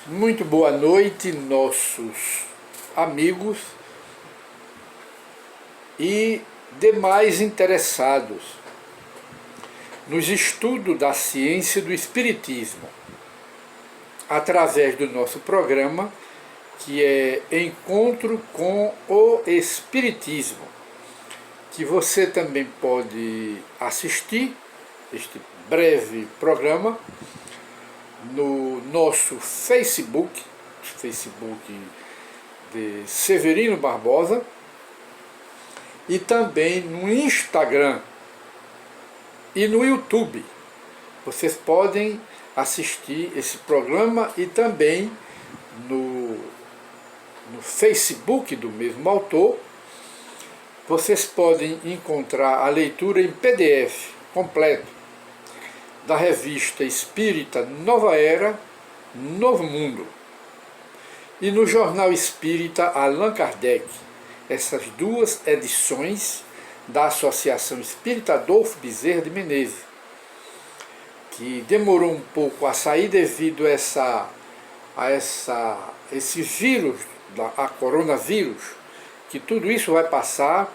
Muito boa noite, nossos amigos e demais interessados nos estudos da ciência do Espiritismo, através do nosso programa, que é Encontro com o Espiritismo, que você também pode assistir este breve programa no nosso Facebook de Severino Barbosa, e também no Instagram e no YouTube. Vocês podem assistir esse programa e também no Facebook do mesmo autor. Vocês podem encontrar a leitura em PDF completo da revista espírita Nova Era, Novo Mundo, e no jornal espírita Allan Kardec, essas duas edições da Associação Espírita Adolfo Bezerra de Menezes, que demorou um pouco a sair devido a esse vírus, a coronavírus, que tudo isso vai passar,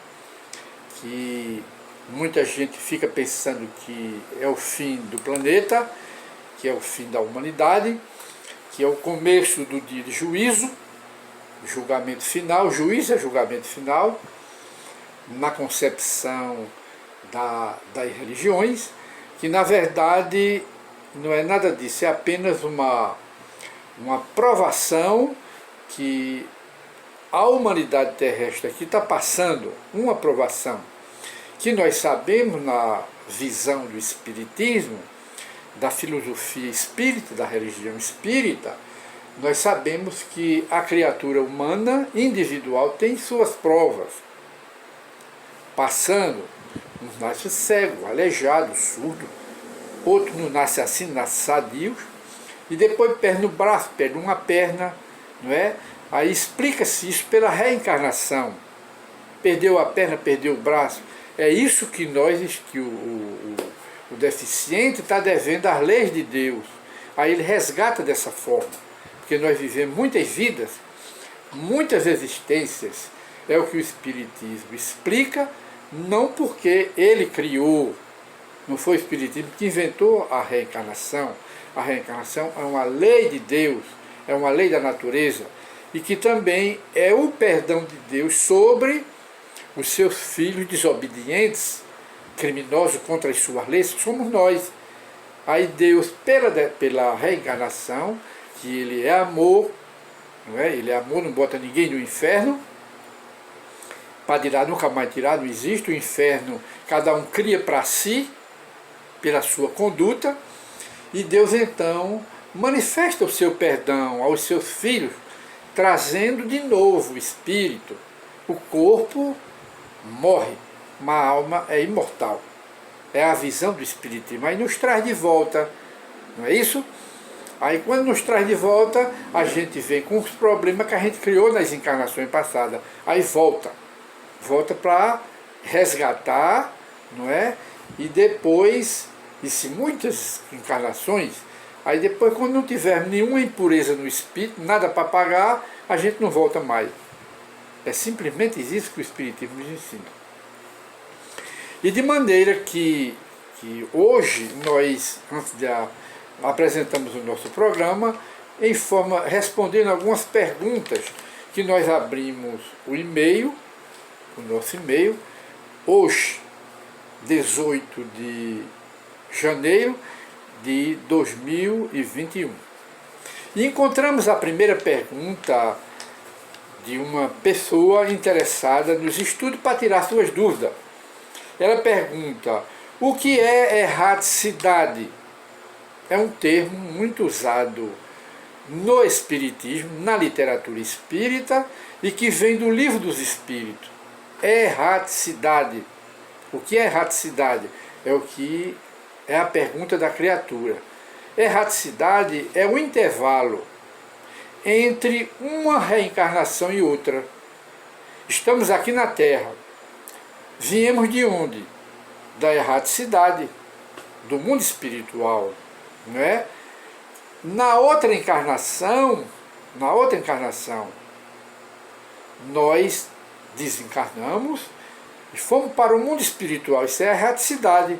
que muita gente fica pensando que é o fim do planeta, que é o fim da humanidade, que é o começo do dia de juízo, julgamento final. Juízo é julgamento final, na concepção das religiões, que na verdade não é nada disso, é apenas uma provação que a humanidade terrestre aqui está passando, uma provação que nós sabemos na visão do Espiritismo, da filosofia espírita, da religião espírita. Nós sabemos que a criatura humana individual tem suas provas, passando, uns nasce cego, aleijado, surdo, outro não nasce assim, nasce sadio, e depois perde no braço, perde uma perna, não é? Aí explica-se isso pela reencarnação. Perdeu a perna, perdeu o braço. É isso que o deficiente está devendo às leis de Deus. Aí ele resgata dessa forma, porque nós vivemos muitas vidas, muitas existências. É o que o Espiritismo explica, não porque ele criou, não foi o Espiritismo que inventou a reencarnação. A reencarnação é uma lei de Deus, é uma lei da natureza, e que também é o perdão de Deus sobre os seus filhos desobedientes, criminosos contra as suas leis, somos nós. Aí Deus, pela reencarnação, que Ele é amor, não é? Ele é amor, não bota ninguém no inferno, para tirar, nunca mais tirar, não existe. O inferno, cada um cria para si, pela sua conduta, e Deus então manifesta o seu perdão aos seus filhos, trazendo de novo o espírito. O corpo morre, mas a alma é imortal. É a visão do Espiritismo. Aí nos traz de volta, não é isso? Aí quando nos traz de volta, a gente vem com os problemas que a gente criou nas encarnações passadas. Aí volta para resgatar, não é? E depois, se muitas encarnações, aí depois quando não tiver nenhuma impureza no espírito, nada para pagar, a gente não volta mais. É simplesmente isso que o Espiritismo nos ensina. E de maneira que hoje nós, antes de apresentamos o nosso programa, em forma, respondendo algumas perguntas, que nós abrimos o e-mail, o nosso e-mail, hoje, 18 de janeiro de 2021. E encontramos a primeira pergunta de uma pessoa interessada nos estudos para tirar suas dúvidas. Ela pergunta: o que é erraticidade? É um termo muito usado no Espiritismo, na literatura espírita, e que vem do Livro dos Espíritos. Erraticidade. O que é erraticidade? É a pergunta da criatura. Erraticidade é o intervalo entre uma reencarnação e outra. Estamos aqui na Terra. Viemos de onde? Da erraticidade, do mundo espiritual, não é? Na outra encarnação, nós desencarnamos e fomos para o mundo espiritual. Isso é a erraticidade.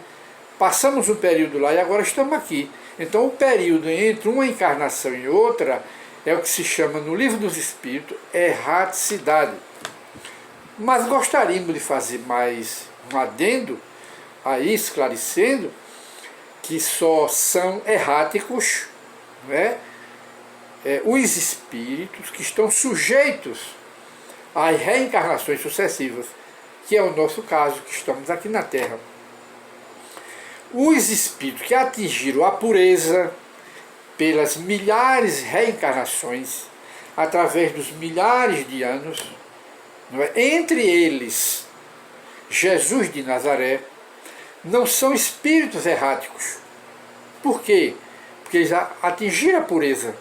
Passamos um período lá e agora estamos aqui. Então o período entre uma encarnação e outra é o que se chama no Livro dos Espíritos erraticidade. Mas gostaríamos de fazer mais um adendo aí, esclarecendo que só são erráticos, né, os espíritos que estão sujeitos às reencarnações sucessivas, que é o nosso caso, que estamos aqui na Terra. Os espíritos que atingiram a pureza pelas milhares de reencarnações, através dos milhares de anos, não é? Entre eles Jesus de Nazaré, não são espíritos erráticos. Por quê? Porque eles atingiram a pureza.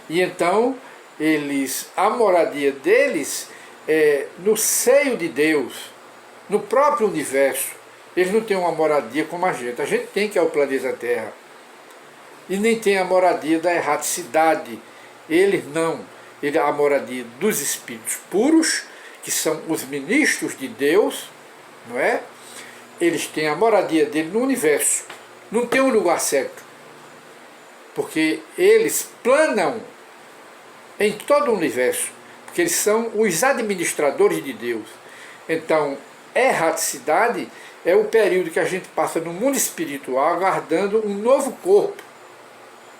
E então, a moradia deles é no seio de Deus, no próprio universo. Eles não têm uma moradia como a gente. A gente tem, que é o planeta Terra. E nem tem a moradia da erraticidade. Eles não. Ele é a moradia dos espíritos puros, que são os ministros de Deus, não é? Eles têm a moradia dele no universo. Não tem um lugar certo. Porque eles planam em todo o universo. Porque eles são os administradores de Deus. Então, erraticidade é o período que a gente passa no mundo espiritual aguardando um novo corpo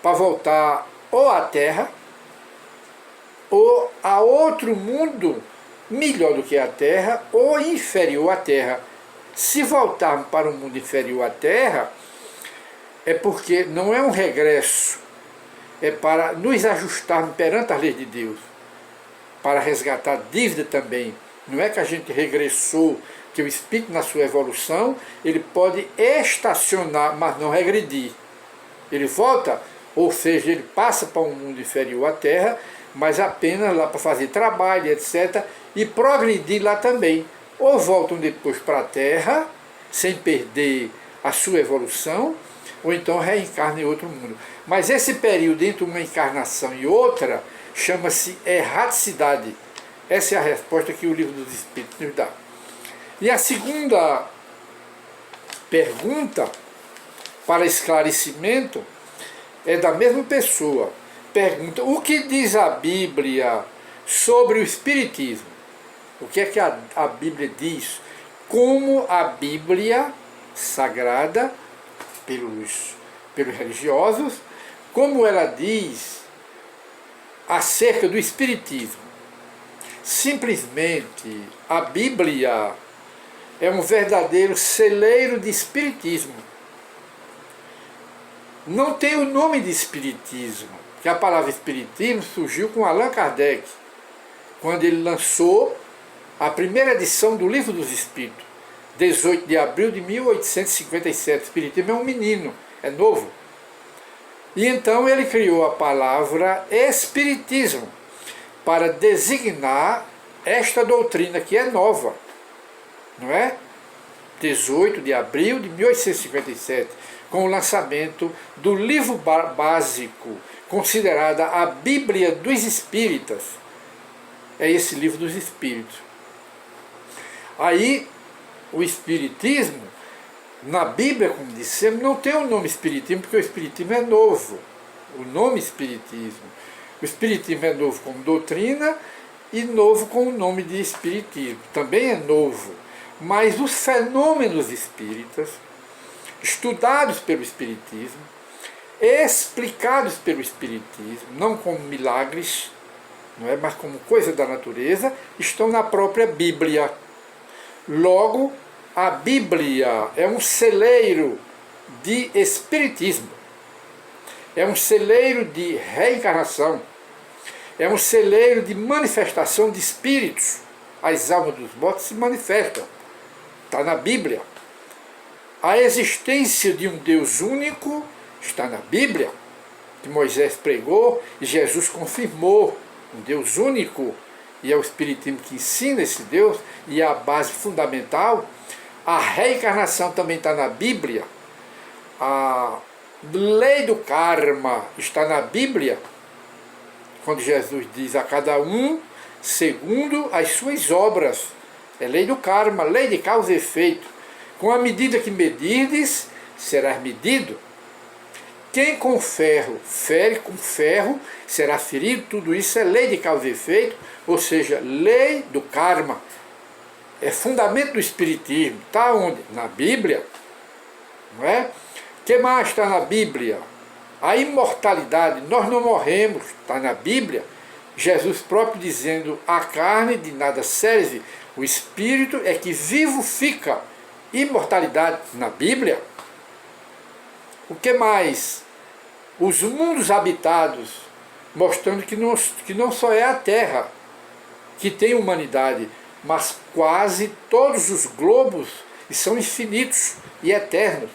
para voltar ou à Terra ou a outro mundo melhor do que a Terra ou inferior à Terra. Se voltarmos para o mundo inferior à Terra, é porque não é um regresso, é para nos ajustarmos perante as leis de Deus, para resgatar dívida também. Não é que a gente regressou, que o espírito na sua evolução, ele pode estacionar, mas não regredir. Ele volta, ou seja, ele passa para um mundo inferior à Terra, mas apenas lá para fazer trabalho, etc., e progredir lá também. Ou voltam depois para a Terra, sem perder a sua evolução, ou então reencarnam em outro mundo. Mas esse período entre uma encarnação e outra chama-se erraticidade. Essa é a resposta que o Livro dos Espíritos nos dá. E a segunda pergunta, para esclarecimento, é da mesma pessoa. Pergunta: o que diz a Bíblia sobre o Espiritismo? O que é que a Bíblia diz? Como a Bíblia sagrada pelos religiosos, como ela diz acerca do Espiritismo? Simplesmente, a Bíblia é um verdadeiro celeiro de Espiritismo. Não tem o nome de Espiritismo, que a palavra Espiritismo surgiu com Allan Kardec, quando ele lançou a primeira edição do Livro dos Espíritos, 18 de abril de 1857. O Espiritismo é um menino, é novo. E então ele criou a palavra Espiritismo para designar esta doutrina que é nova, não é? 18 de abril de 1857, com o lançamento do livro básico, considerada a Bíblia dos Espíritas. É esse Livro dos Espíritos. Aí, o Espiritismo, na Bíblia, como dissemos, não tem o nome Espiritismo, porque o Espiritismo é novo. O nome Espiritismo. O Espiritismo é novo como doutrina e novo com o nome de Espiritismo. Também é novo. Mas os fenômenos espíritas, estudados pelo Espiritismo, explicados pelo Espiritismo, não como milagres, não é, mas como coisa da natureza, estão na própria Bíblia. Logo, a Bíblia é um celeiro de Espiritismo, é um celeiro de reencarnação, é um celeiro de manifestação de espíritos. As almas dos mortos se manifestam, está na Bíblia. A existência de um Deus único está na Bíblia, que Moisés pregou e Jesus confirmou. Um Deus único, e é o Espiritismo que ensina esse Deus, e é a base fundamental. A reencarnação também está na Bíblia. lei do karma está na Bíblia, quando Jesus diz a cada um segundo as suas obras. É lei do karma, lei de causa e efeito. Com a medida que medirdes, serás medido. Quem com ferro fere com ferro, será ferido. Tudo isso é lei de causa e efeito, ou seja, lei do karma. É fundamento do espiritismo. Está onde? Na Bíblia. Não é? O que mais está na Bíblia? A imortalidade, nós não morremos, está na Bíblia. Jesus próprio dizendo, a carne de nada serve, o espírito é que vivo fica. Imortalidade na Bíblia. O que mais? Os mundos habitados, mostrando que não só é a Terra que tem humanidade, mas quase todos os globos, e são infinitos e eternos,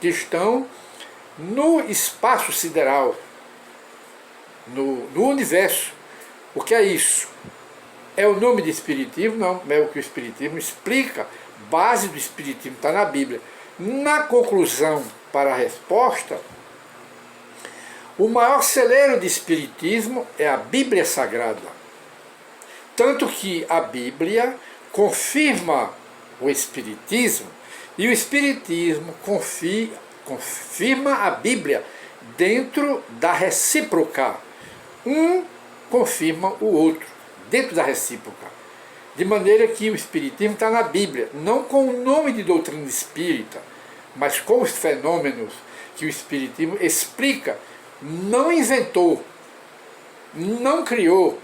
que estão no espaço sideral, no universo. O que é isso? É o nome de Espiritismo? Não, é o que o Espiritismo explica. Base do Espiritismo está na Bíblia. Na conclusão para a resposta, o maior celeiro de Espiritismo é a Bíblia Sagrada. Tanto que a Bíblia confirma o Espiritismo e o Espiritismo confirma a Bíblia dentro da recíproca. Um confirma o outro, dentro da recíproca. De maneira que o Espiritismo está na Bíblia, não com o nome de doutrina espírita, mas com os fenômenos que o Espiritismo explica, não inventou, não criou,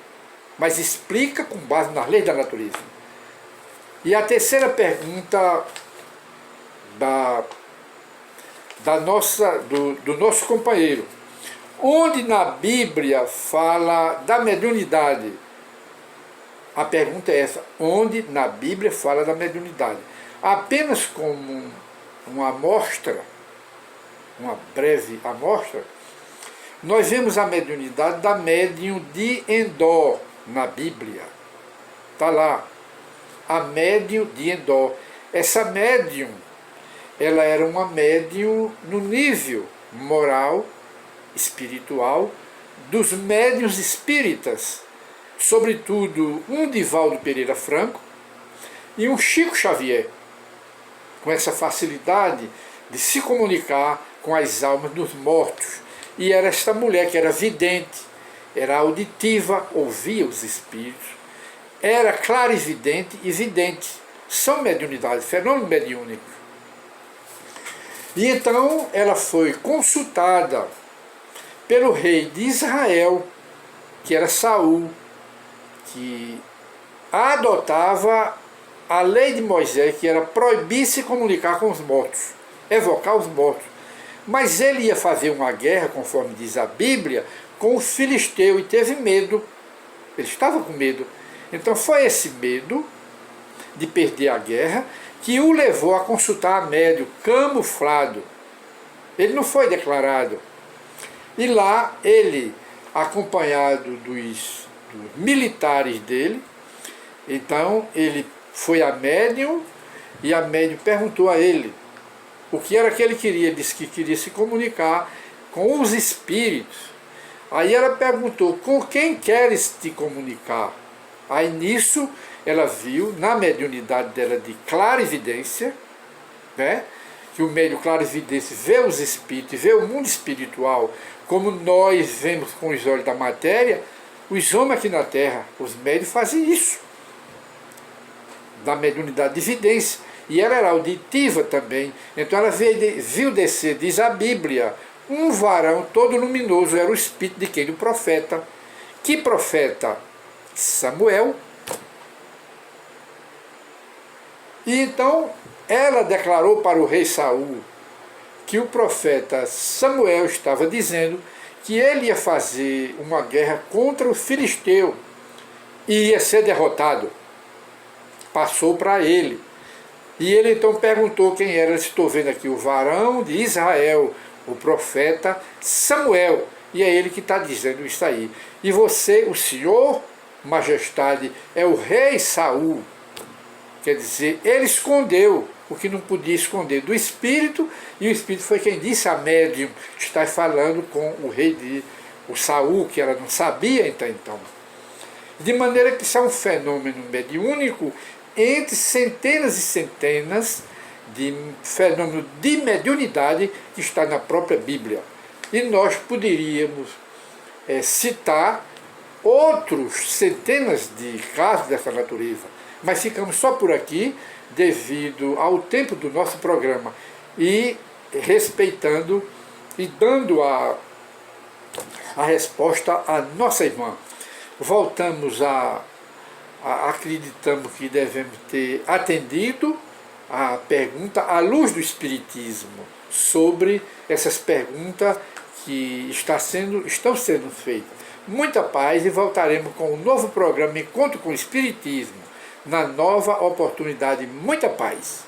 mas explica com base nas leis da natureza. E a terceira pergunta do nosso companheiro. Onde na Bíblia fala da mediunidade? A pergunta é essa. Onde na Bíblia fala da mediunidade? Apenas como uma amostra, uma breve amostra, nós vemos a mediunidade da médium de Endor na Bíblia. Está lá. A médium de Endor. Essa médium, ela era uma médium no nível moral, espiritual, dos médiuns espíritas, sobretudo um Divaldo Pereira Franco e um Chico Xavier, com essa facilidade de se comunicar com as almas dos mortos. E era esta mulher que era vidente, era auditiva, ouvia os espíritos, era clarividente e vidente. São mediunidades, fenômeno mediúnico. E então ela foi consultada pelo rei de Israel, que era Saul, que adotava a lei de Moisés, que era proibir se comunicar com os mortos, evocar os mortos. Mas ele ia fazer uma guerra, conforme diz a Bíblia, com o filisteu e teve medo. Ele estava com medo. Então foi esse medo de perder a guerra que o levou a consultar a médium camuflado. Ele não foi declarado. E lá ele, acompanhado dos militares dele, então ele foi a médium e a médium perguntou a ele o que era que ele queria. Ele disse que queria se comunicar com os espíritos. Aí ela perguntou, com quem queres te comunicar? Aí nisso ela viu, na mediunidade dela de clarividência, né, que o médium clarividência vê os espíritos, vê o mundo espiritual, como nós vemos com os olhos da matéria, os homens aqui na Terra, os médiuns fazem isso, da mediunidade de vidência. E ela era auditiva também, então ela viu descer, diz a Bíblia, um varão todo luminoso, era o espírito de quem? Do profeta. Que profeta? Samuel. E então ela declarou para o rei Saul que o profeta Samuel estava dizendo que ele ia fazer uma guerra contra o filisteu e ia ser derrotado. Passou para ele. E ele então perguntou quem era. Estou vendo aqui o varão de Israel, o profeta Samuel. E é ele que está dizendo isso aí. E você, o senhor, majestade, é o rei Saul. Quer dizer, ele escondeu o que não podia esconder do Espírito, e o Espírito foi quem disse a médium que está falando com o rei o Saul, que ela não sabia então. De maneira que isso é um fenômeno mediúnico entre centenas e centenas de fenômenos de mediunidade que está na própria Bíblia. E nós poderíamos citar outros centenas de casos dessa natureza, mas ficamos só por aqui devido ao tempo do nosso programa e respeitando e dando a resposta à nossa irmã. Voltamos acreditamos que devemos ter atendido a pergunta à luz do Espiritismo sobre essas perguntas que estão sendo feitas. Muita paz, e voltaremos com um novo programa Encontro com o Espiritismo, na nova oportunidade. Muita paz.